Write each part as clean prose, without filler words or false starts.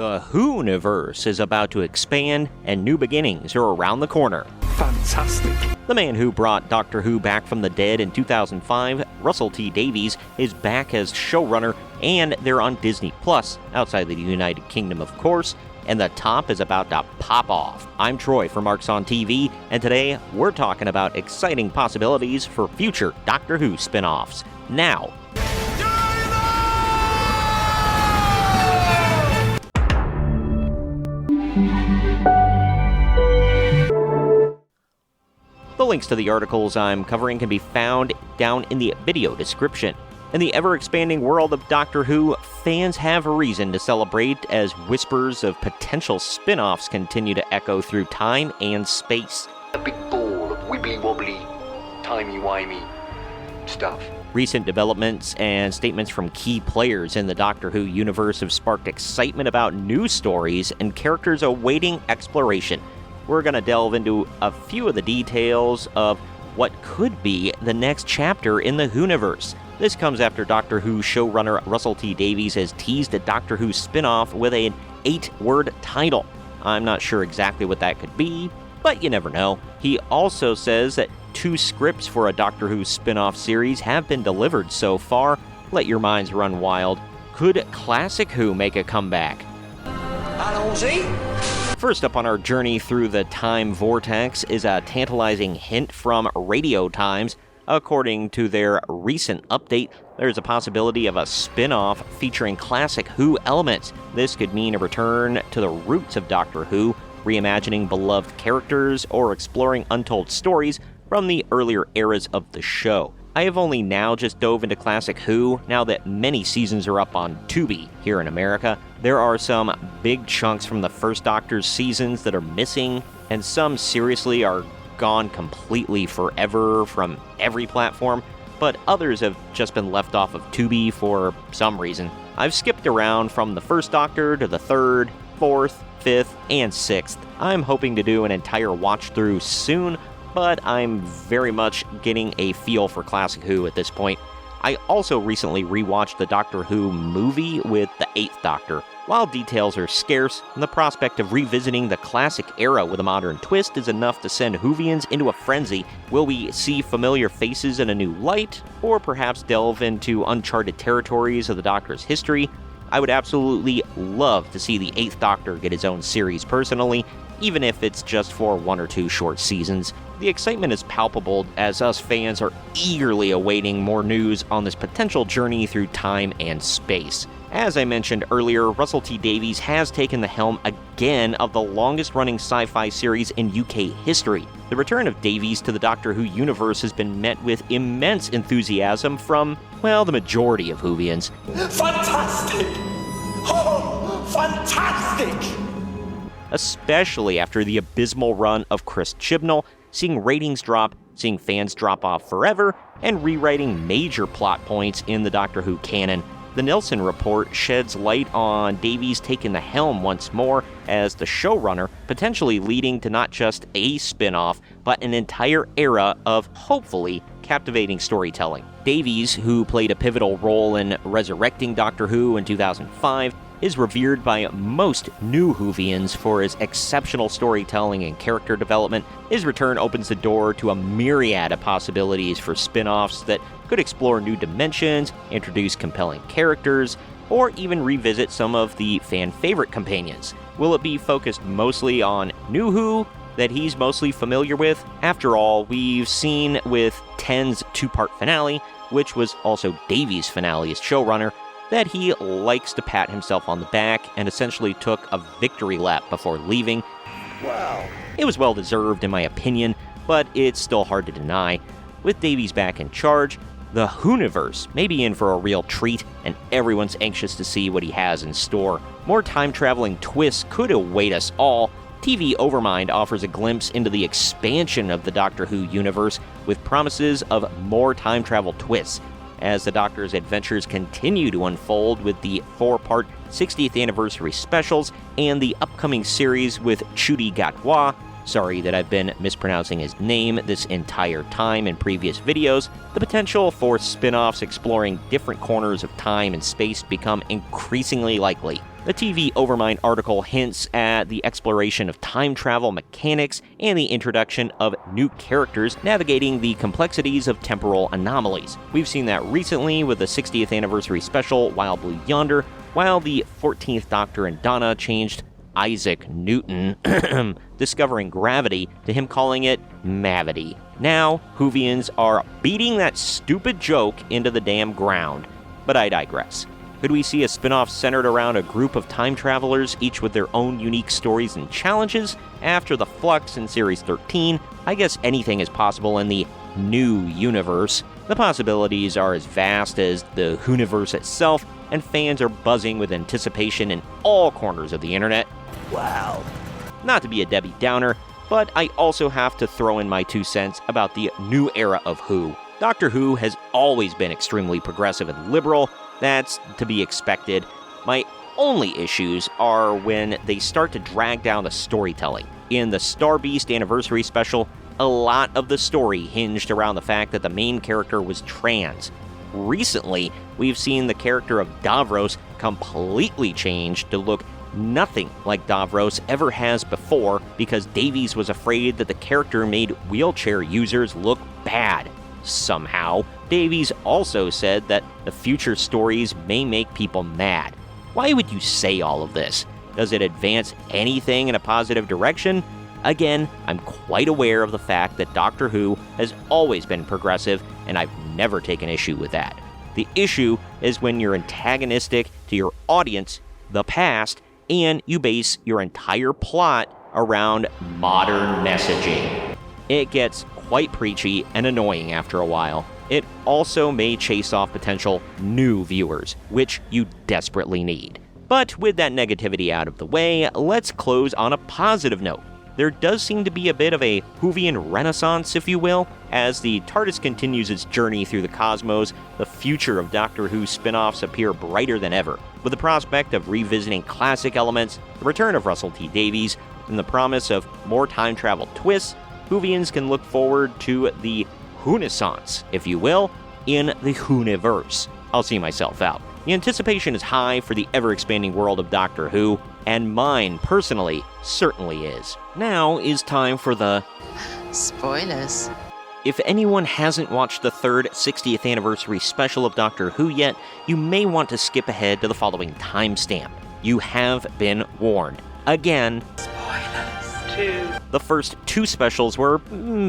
The Whoniverse is about to expand, and new beginnings are around the corner. Fantastic. The man who brought Doctor Who back from the dead in 2005, Russell T. Davies, is back as showrunner, and they're on Disney+, outside the United Kingdom, of course, and the top is about to pop off. I'm Troy for Marks on TV, and today we're talking about exciting possibilities for future Doctor Who spin-offs. Now, the links to the articles I'm covering can be found down in the video description. In the ever-expanding world of Doctor Who, fans have a reason to celebrate as whispers of potential spin-offs continue to echo through time and space. A big ball of wibbly-wobbly, timey-wimey stuff. Recent developments and statements from key players in the Doctor Who universe have sparked excitement about new stories and characters awaiting exploration. We're going to delve into a few of the details of what could be the next chapter in the Whoniverse. This comes after Doctor Who showrunner Russell T. Davies has teased a Doctor Who spin-off with an 8-word title. I'm not sure exactly what that could be, but you never know. He also says that 2 scripts for a Doctor Who spin-off series have been delivered so far. Let your minds run wild. Could Classic Who make a comeback? First up on our journey through the time vortex is a tantalizing hint from Radio Times. According to their recent update, there's a possibility of a spin-off featuring Classic Who elements. This could mean a return to the roots of Doctor Who, reimagining beloved characters, or exploring untold stories from the earlier eras of the show. I have only now just dove into Classic Who, now that many seasons are up on Tubi here in America. There are some big chunks from the first Doctor's seasons that are missing, and some seriously are gone completely forever from every platform, but others have just been left off of Tubi for some reason. I've skipped around from the first Doctor to the 3rd, 4th, 5th, and 6th. I'm hoping to do an entire watch-through soon, but I'm very much getting a feel for Classic Who at this point. I also recently rewatched the Doctor Who movie with the 8th Doctor. While details are scarce, the prospect of revisiting the classic era with a modern twist is enough to send Whovians into a frenzy. Will we see familiar faces in a new light, or perhaps delve into uncharted territories of the Doctor's history? I would absolutely love to see the 8th Doctor get his own series personally, even if it's just for 1 or 2 short seasons. The excitement is palpable as us fans are eagerly awaiting more news on this potential journey through time and space. As I mentioned earlier, Russell T. Davies has taken the helm again of the longest-running sci-fi series in UK history. The return of Davies to the Doctor Who universe has been met with immense enthusiasm from, well, the majority of Whovians. Fantastic! Oh, fantastic! Especially after the abysmal run of Chris Chibnall, seeing ratings drop, seeing fans drop off forever, and rewriting major plot points in the Doctor Who canon. The Nielsen report sheds light on Davies taking the helm once more as the showrunner, potentially leading to not just a spin-off, but an entire era of, hopefully, captivating storytelling. Davies, who played a pivotal role in resurrecting Doctor Who in 2005, is revered by most new Whovians for his exceptional storytelling and character development. His return opens the door to a myriad of possibilities for spin-offs that could explore new dimensions, introduce compelling characters, or even revisit some of the fan-favorite companions. Will it be focused mostly on New Who that he's mostly familiar with? After all, we've seen with 10's 2-part finale, which was also Davies' finale as showrunner, that he likes to pat himself on the back and essentially took a victory lap before leaving. Wow. It was well-deserved in my opinion, but it's still hard to deny. With Davies back in charge, the Whoniverse may be in for a real treat, and everyone's anxious to see what he has in store. More time-traveling twists could await us all. TV Overmind offers a glimpse into the expansion of the Doctor Who universe with promises of more time-travel twists, as the Doctor's adventures continue to unfold with the 4-part 60th anniversary specials and the upcoming series with Ncuti Gatwa. Sorry that I've been mispronouncing his name this entire time in previous videos. The potential for spin-offs exploring different corners of time and space become increasingly likely. The TV Overmind article hints at the exploration of time travel mechanics and the introduction of new characters navigating the complexities of temporal anomalies. We've seen that recently with the 60th anniversary special Wild Blue Yonder, while the 14th Doctor and Donna changed Isaac Newton discovering gravity to him calling it Mavity. Now, Whovians are beating that stupid joke into the damn ground. But I digress. Could we see a spin-off centered around a group of time travelers, each with their own unique stories and challenges? After the flux in Series 13, I guess anything is possible in the new universe. The possibilities are as vast as the Whoniverse itself, and fans are buzzing with anticipation in all corners of the internet. Wow. Not to be a Debbie Downer, but I also have to throw in my 2 cents about the new era of Who. Doctor Who has always been extremely progressive and liberal. That's to be expected. My only issues are when they start to drag down the storytelling. In the Star Beast Anniversary Special, a lot of the story hinged around the fact that the main character was trans. Recently, we've seen the character of Davros completely changed to look nothing like Davros ever has before because Davies was afraid that the character made wheelchair users look bad. Somehow, Davies also said that the future stories may make people mad. Why would you say all of this? Does it advance anything in a positive direction? Again, I'm quite aware of the fact that Doctor Who has always been progressive, and I've never taken issue with that. The issue is when you're antagonistic to your audience, the past, and you base your entire plot around modern messaging. It gets quite preachy and annoying after a while. It also may chase off potential new viewers, which you desperately need. But with that negativity out of the way, let's close on a positive note. There does seem to be a bit of a Whovian renaissance, if you will, as the TARDIS continues its journey through the cosmos. The future of Doctor Who spin-offs appear brighter than ever. With the prospect of revisiting classic elements, the return of Russell T Davies, and the promise of more time travel twists, Whovians can look forward to the Whonaissance, if you will, in the Whoniverse. I'll see myself out. The anticipation is high for the ever-expanding world of Doctor Who, and mine, personally, certainly is. Now is time for the spoilers. If anyone hasn't watched the third 60th anniversary special of Doctor Who yet, you may want to skip ahead to the following timestamp. You have been warned. Again, the first 2 specials were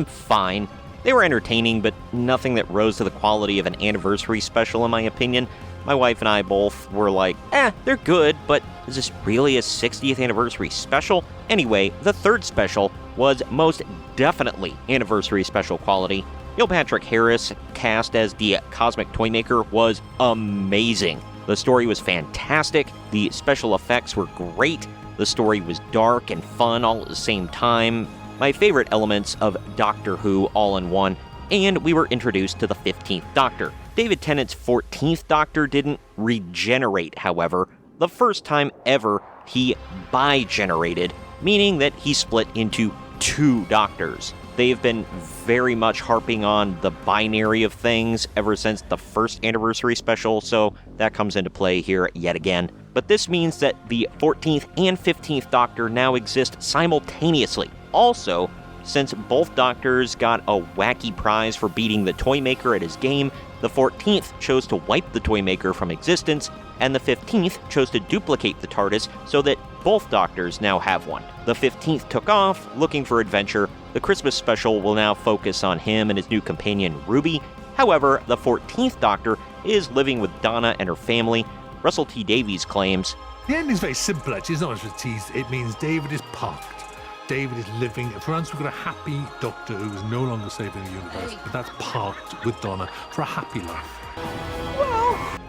fine. They were entertaining, but nothing that rose to the quality of an anniversary special, in my opinion. My wife and I both were like, they're good, but is this really a 60th anniversary special? Anyway, the third special was most definitely anniversary special quality. Neil Patrick Harris, cast as the Cosmic Toymaker, was amazing. The story was fantastic, the special effects were great, the story was dark and fun all at the same time. My favorite elements of Doctor Who all in one, and we were introduced to the 15th Doctor. David Tennant's 14th Doctor didn't regenerate, however. The first time ever, he bi-generated, meaning that he split into 2 Doctors. They've been very much harping on the binary of things ever since the first anniversary special, so that comes into play here yet again. But this means that the 14th and 15th Doctor now exist simultaneously. Also, since both Doctors got a wacky prize for beating the Toymaker at his game, the 14th chose to wipe the Toymaker from existence, and the 15th chose to duplicate the TARDIS so that both Doctors now have one. The 15th took off, looking for adventure. The Christmas special will now focus on him and his new companion, Ruby. However, the 14th Doctor is living with Donna and her family. Russell T Davies claims, The ending's very simple, actually. It's not much of a tease. It means David is parked. David is living. For once, we've got a happy Doctor who is no longer saving the universe, but that's parked with Donna for a happy life.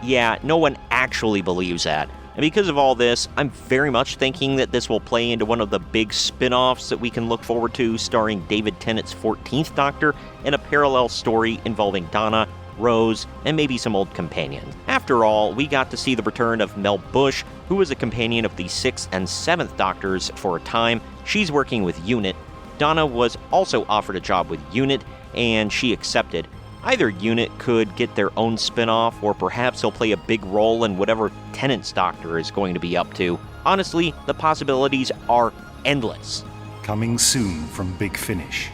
yeah, no one actually believes that. And because of all this, I'm very much thinking that this will play into one of the big spin-offs that we can look forward to, starring David Tennant's 14th Doctor in a parallel story involving Donna, Rose, and maybe some old companions. After all, we got to see the return of Mel Bush, who was a companion of the 6th and 7th Doctors for a time. She's working with UNIT. Donna was also offered a job with UNIT, and she accepted. Either UNIT could get their own spin-off, or perhaps he'll play a big role in whatever Tennant's Doctor is going to be up to. Honestly, the possibilities are endless. Coming soon from Big Finish.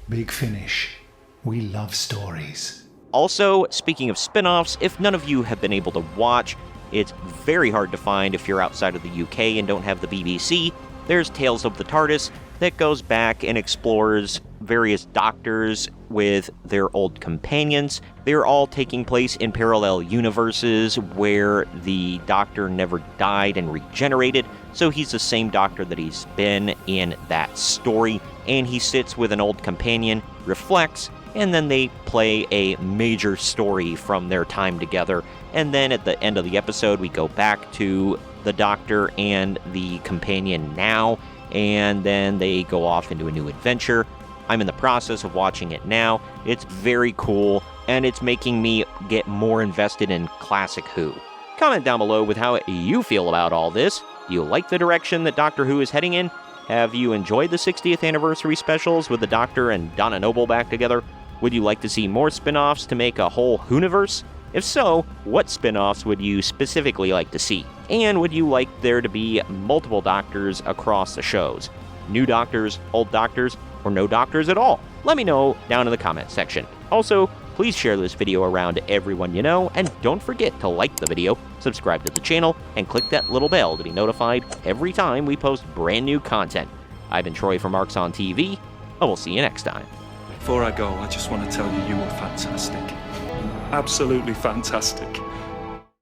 Big Finish. We love stories. Also, speaking of spin-offs, if none of you have been able to watch, it's very hard to find if you're outside of the UK and don't have the BBC. There's Tales of the TARDIS that goes back and explores various doctors with their old companions. They're all taking place in parallel universes where the Doctor never died and regenerated, so he's the same Doctor that he's been in that story, and he sits with an old companion, reflects, and then they play a major story from their time together. And then at the end of the episode, we go back to the Doctor and the companion now, and then they go off into a new adventure. I'm in the process of watching it now. It's very cool, and it's making me get more invested in classic Who. Comment down below with how you feel about all this. Do you like the direction that Doctor Who is heading in? Have you enjoyed the 60th anniversary specials with the Doctor and Donna Noble back together? Would you like to see more spin-offs to make a whole Whoniverse? If so, what spin-offs would you specifically like to see? And would you like there to be multiple Doctors across the shows? New Doctors, old Doctors, or no Doctors at all? Let me know down in the comment section. Also, please share this video around to everyone you know, and don't forget to like the video, subscribe to the channel, and click that little bell to be notified every time we post brand new content. I've been Troy from Marks on TV, and we'll see you next time. Before I go, I just want to tell you, you were fantastic. Absolutely fantastic.